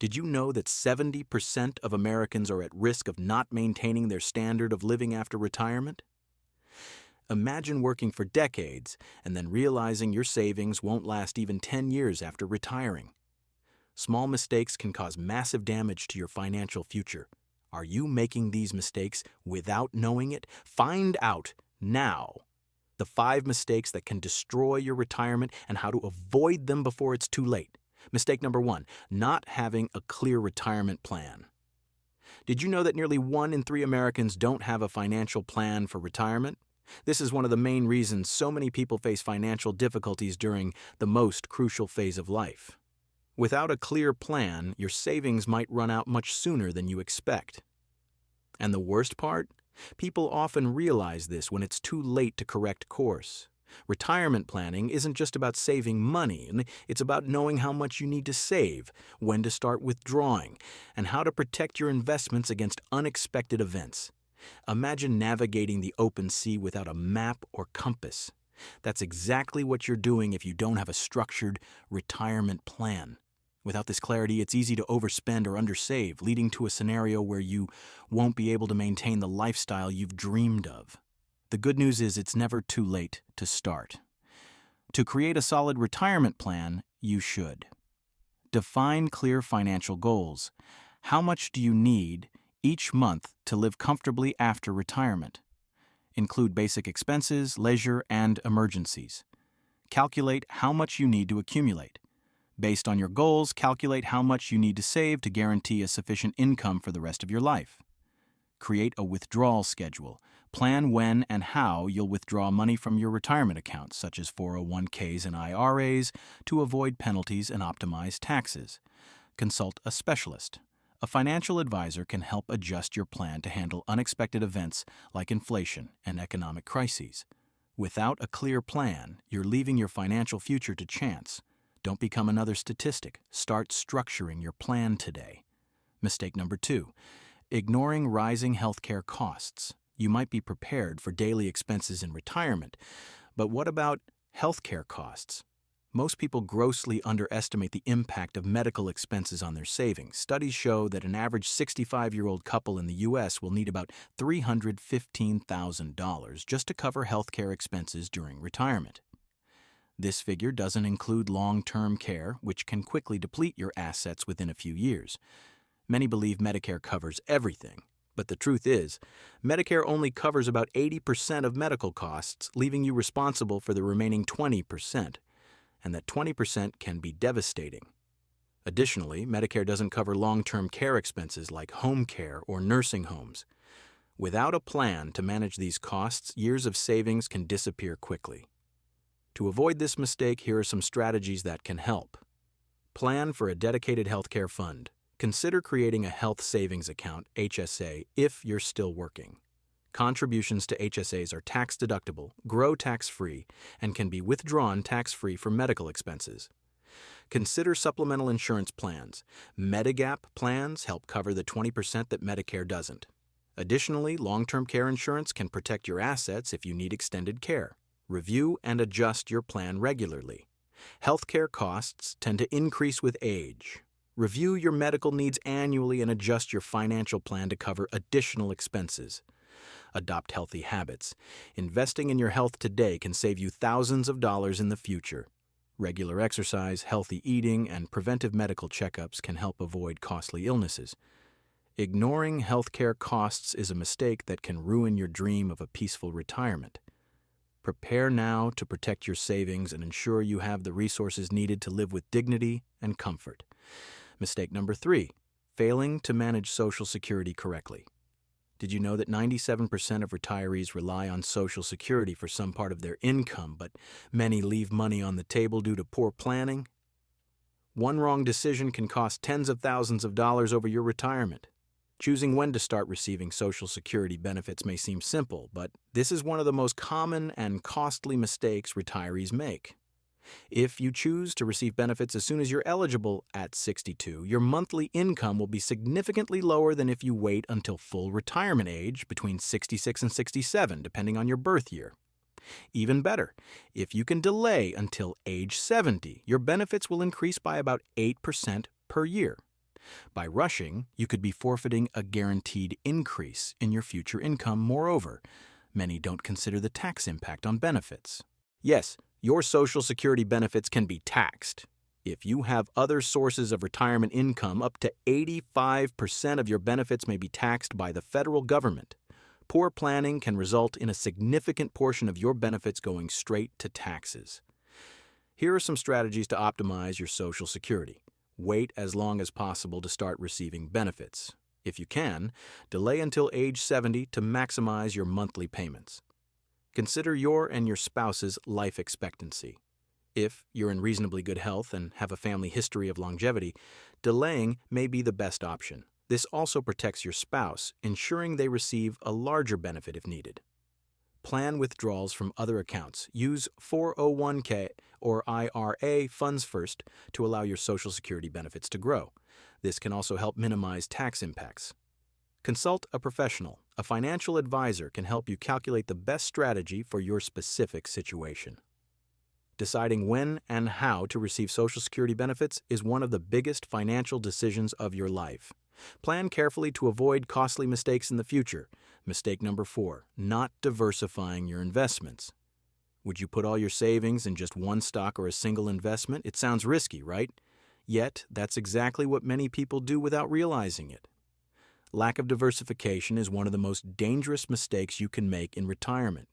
Did you know that 70% of Americans are at risk of not maintaining their standard of living after retirement? Imagine working for decades and then realizing your savings won't last even 10 years after retiring. Small mistakes can cause massive damage to your financial future. Are you making these mistakes without knowing it? Find out now. The 5 mistakes that can destroy your retirement and how to avoid them before it's too late. Mistake number 1, not having a clear retirement plan. Did you know that nearly 1 in 3 Americans don't have a financial plan for retirement? This is one of the main reasons so many people face financial difficulties during the most crucial phase of life. Without a clear plan, your savings might run out much sooner than you expect. And the worst part? People often realize this when it's too late to correct course. Retirement planning isn't just about saving money, it's about knowing how much you need to save, when to start withdrawing, and how to protect your investments against unexpected events. Imagine navigating the open sea without a map or compass. That's exactly what you're doing if you don't have a structured retirement plan. Without this clarity, it's easy to overspend or undersave, leading to a scenario where you won't be able to maintain the lifestyle you've dreamed of. The good news is it's never too late to start. To create a solid retirement plan, you should define clear financial goals. How much do you need each month to live comfortably after retirement? Include basic expenses, leisure, and emergencies. Calculate how much you need to accumulate. Based on your goals, calculate how much you need to save to guarantee a sufficient income for the rest of your life. Create a withdrawal schedule. Plan when and how you'll withdraw money from your retirement accounts, such as 401ks and IRAs, to avoid penalties and optimize taxes. Consult a specialist. A financial advisor can help adjust your plan to handle unexpected events like inflation and economic crises. Without a clear plan, you're leaving your financial future to chance. Don't become another statistic. Start structuring your plan today. Mistake number 2, ignoring rising healthcare costs. You might be prepared for daily expenses in retirement, but what about healthcare costs? Most people grossly underestimate the impact of medical expenses on their savings. Studies show that an average 65-year-old couple in the U.S. will need about $315,000 just to cover healthcare expenses during retirement. This figure doesn't include long-term care, which can quickly deplete your assets within a few years. Many believe Medicare covers everything, but the truth is, Medicare only covers about 80% of medical costs, leaving you responsible for the remaining 20%, and that 20% can be devastating. Additionally, Medicare doesn't cover long-term care expenses like home care or nursing homes. Without a plan to manage these costs, years of savings can disappear quickly. To avoid this mistake, here are some strategies that can help. Plan for a dedicated healthcare fund. Consider creating a health savings account, HSA, if you're still working. Contributions to HSAs are tax-deductible, grow tax-free, and can be withdrawn tax-free for medical expenses. Consider supplemental insurance plans. Medigap plans help cover the 20% that Medicare doesn't. Additionally, long-term care insurance can protect your assets if you need extended care. Review and adjust your plan regularly. Healthcare costs tend to increase with age. Review your medical needs annually and adjust your financial plan to cover additional expenses. Adopt healthy habits. Investing in your health today can save you thousands of dollars in the future. Regular exercise, healthy eating, and preventive medical checkups can help avoid costly illnesses. Ignoring healthcare costs is a mistake that can ruin your dream of a peaceful retirement. Prepare now to protect your savings and ensure you have the resources needed to live with dignity and comfort. Mistake number 3, failing to manage Social Security correctly. Did you know that 97% of retirees rely on Social Security for some part of their income, but many leave money on the table due to poor planning? One wrong decision can cost tens of thousands of dollars over your retirement. Choosing when to start receiving Social Security benefits may seem simple, but this is one of the most common and costly mistakes retirees make. If you choose to receive benefits as soon as you're eligible at 62, your monthly income will be significantly lower than if you wait until full retirement age between 66 and 67, depending on your birth year. Even better, if you can delay until age 70, your benefits will increase by about 8% per year. By rushing, you could be forfeiting a guaranteed increase in your future income. Moreover, many don't consider the tax impact on benefits. Yes, your Social Security benefits can be taxed. If you have other sources of retirement income, up to 85% of your benefits may be taxed by the federal government. Poor planning can result in a significant portion of your benefits going straight to taxes. Here are some strategies to optimize your Social Security. Wait as long as possible to start receiving benefits. If you can, delay until age 70 to maximize your monthly payments. Consider your and your spouse's life expectancy. If you're in reasonably good health and have a family history of longevity, delaying may be the best option. This also protects your spouse, ensuring they receive a larger benefit if needed. Plan withdrawals from other accounts. Use 401k or IRA funds first to allow your Social Security benefits to grow. This can also help minimize tax impacts. Consult a professional. A financial advisor can help you calculate the best strategy for your specific situation. Deciding when and how to receive Social Security benefits is one of the biggest financial decisions of your life. Plan carefully to avoid costly mistakes in the future. Mistake number 4, not diversifying your investments. Would you put all your savings in just one stock or a single investment? It sounds risky, right? Yet, that's exactly what many people do without realizing it. Lack of diversification is one of the most dangerous mistakes you can make in retirement.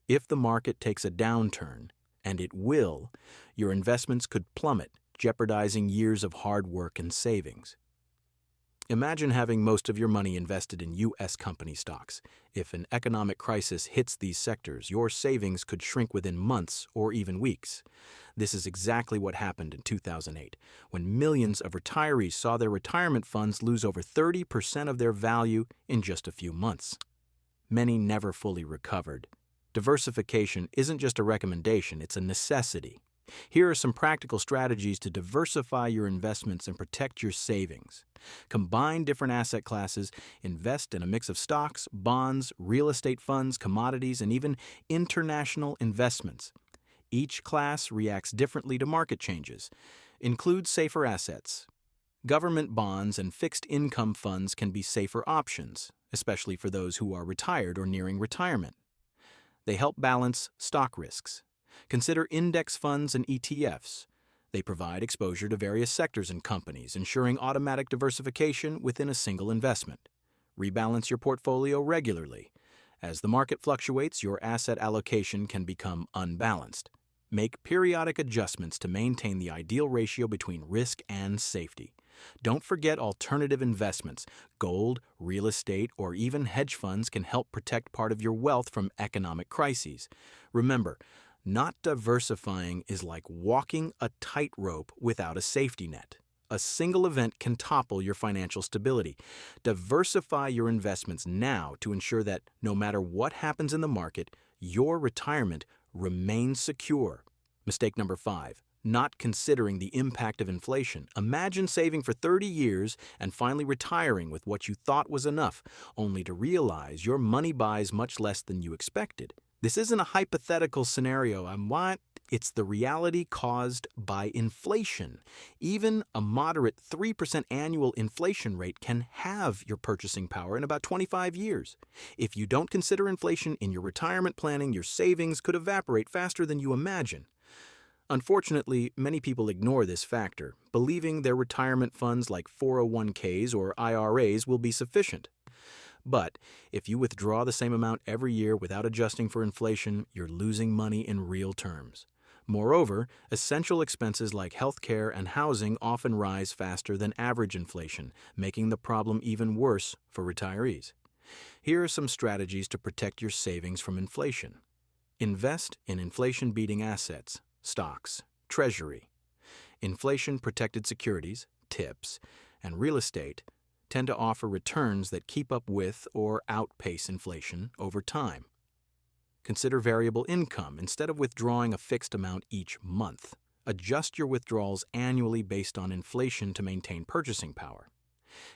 If the market takes a downturn, and it will, your investments could plummet, jeopardizing years of hard work and savings. Imagine having most of your money invested in U.S. company stocks. If an economic crisis hits these sectors, your savings could shrink within months or even weeks. This is exactly what happened in 2008, when millions of retirees saw their retirement funds lose over 30% of their value in just a few months. Many never fully recovered. Diversification isn't just a recommendation, it's a necessity. Here are some practical strategies to diversify your investments and protect your savings. Combine different asset classes, invest in a mix of stocks, bonds, real estate funds, commodities, and even international investments. Each class reacts differently to market changes. Include safer assets. Government bonds and fixed income funds can be safer options, especially for those who are retired or nearing retirement. They help balance stock risks. Consider index funds and ETFs. They provide exposure to various sectors and companies, ensuring automatic diversification within a single investment. Rebalance your portfolio regularly. As the market fluctuates, your asset allocation can become unbalanced. Make periodic adjustments to maintain the ideal ratio between risk and safety. Don't forget alternative investments. Gold, real estate, or even hedge funds can help protect part of your wealth from economic crises. Remember, not diversifying is like walking a tightrope without a safety net. A single event can topple your financial stability. Diversify your investments now to ensure that no matter what happens in the market, your retirement remains secure. Mistake number 5, not considering the impact of inflation. Imagine saving for 30 years and finally retiring with what you thought was enough, only to realize your money buys much less than you expected. This isn't a hypothetical scenario. It's the reality caused by inflation. Even a moderate 3% annual inflation rate can have your purchasing power in about 25 years. If you don't consider inflation in your retirement planning, your savings could evaporate faster than you imagine. Unfortunately, many people ignore this factor, believing their retirement funds like 401ks or IRAs will be sufficient. But if you withdraw the same amount every year without adjusting for inflation, you're losing money in real terms. Moreover, essential expenses like healthcare and housing often rise faster than average inflation, making the problem even worse for retirees. Here are some strategies to protect your savings from inflation. Invest in inflation-beating assets, stocks, treasury. Inflation-protected securities, TIPS, and real estate tend to offer returns that keep up with or outpace inflation over time. Consider variable income instead of withdrawing a fixed amount each month. Adjust your withdrawals annually based on inflation to maintain purchasing power.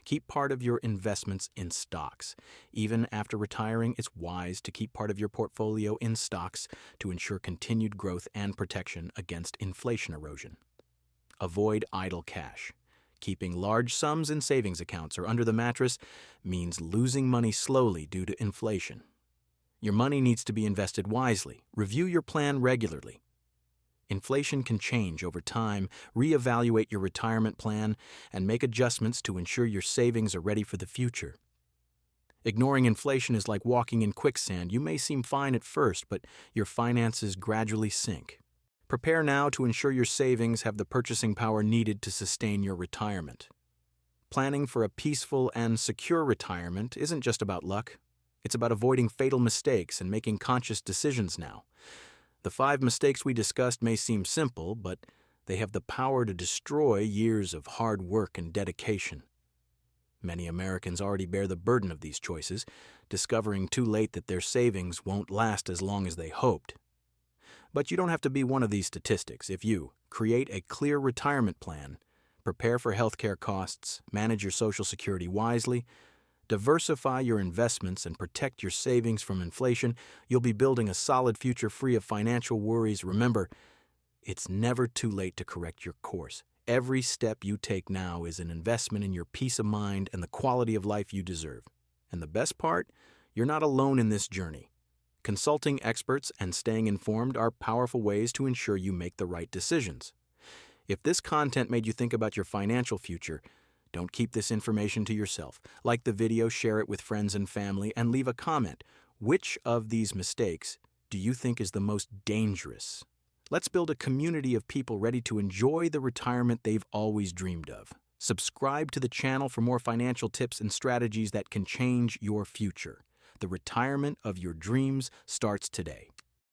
Keep part of your investments in stocks. Even after retiring, it's wise to keep part of your portfolio in stocks to ensure continued growth and protection against inflation erosion. Avoid idle cash. Keeping large sums in savings accounts or under the mattress means losing money slowly due to inflation. Your money needs to be invested wisely. Review your plan regularly. Inflation can change over time. Reevaluate your retirement plan and make adjustments to ensure your savings are ready for the future. Ignoring inflation is like walking in quicksand. You may seem fine at first, but your finances gradually sink. Prepare now to ensure your savings have the purchasing power needed to sustain your retirement. Planning for a peaceful and secure retirement isn't just about luck. It's about avoiding fatal mistakes and making conscious decisions now. The 5 mistakes we discussed may seem simple, but they have the power to destroy years of hard work and dedication. Many Americans already bear the burden of these choices, discovering too late that their savings won't last as long as they hoped. But you don't have to be one of these statistics if you create a clear retirement plan, prepare for healthcare costs, manage your Social Security wisely, diversify your investments, and protect your savings from inflation. You'll be building a solid future free of financial worries. Remember, it's never too late to correct your course. Every step you take now is an investment in your peace of mind and the quality of life you deserve. And the best part, you're not alone in this journey. Consulting experts and staying informed are powerful ways to ensure you make the right decisions. If this content made you think about your financial future, don't keep this information to yourself. Like the video, share it with friends and family, and leave a comment. Which of these mistakes do you think is the most dangerous? Let's build a community of people ready to enjoy the retirement they've always dreamed of. Subscribe to the channel for more financial tips and strategies that can change your future. The retirement of your dreams starts today.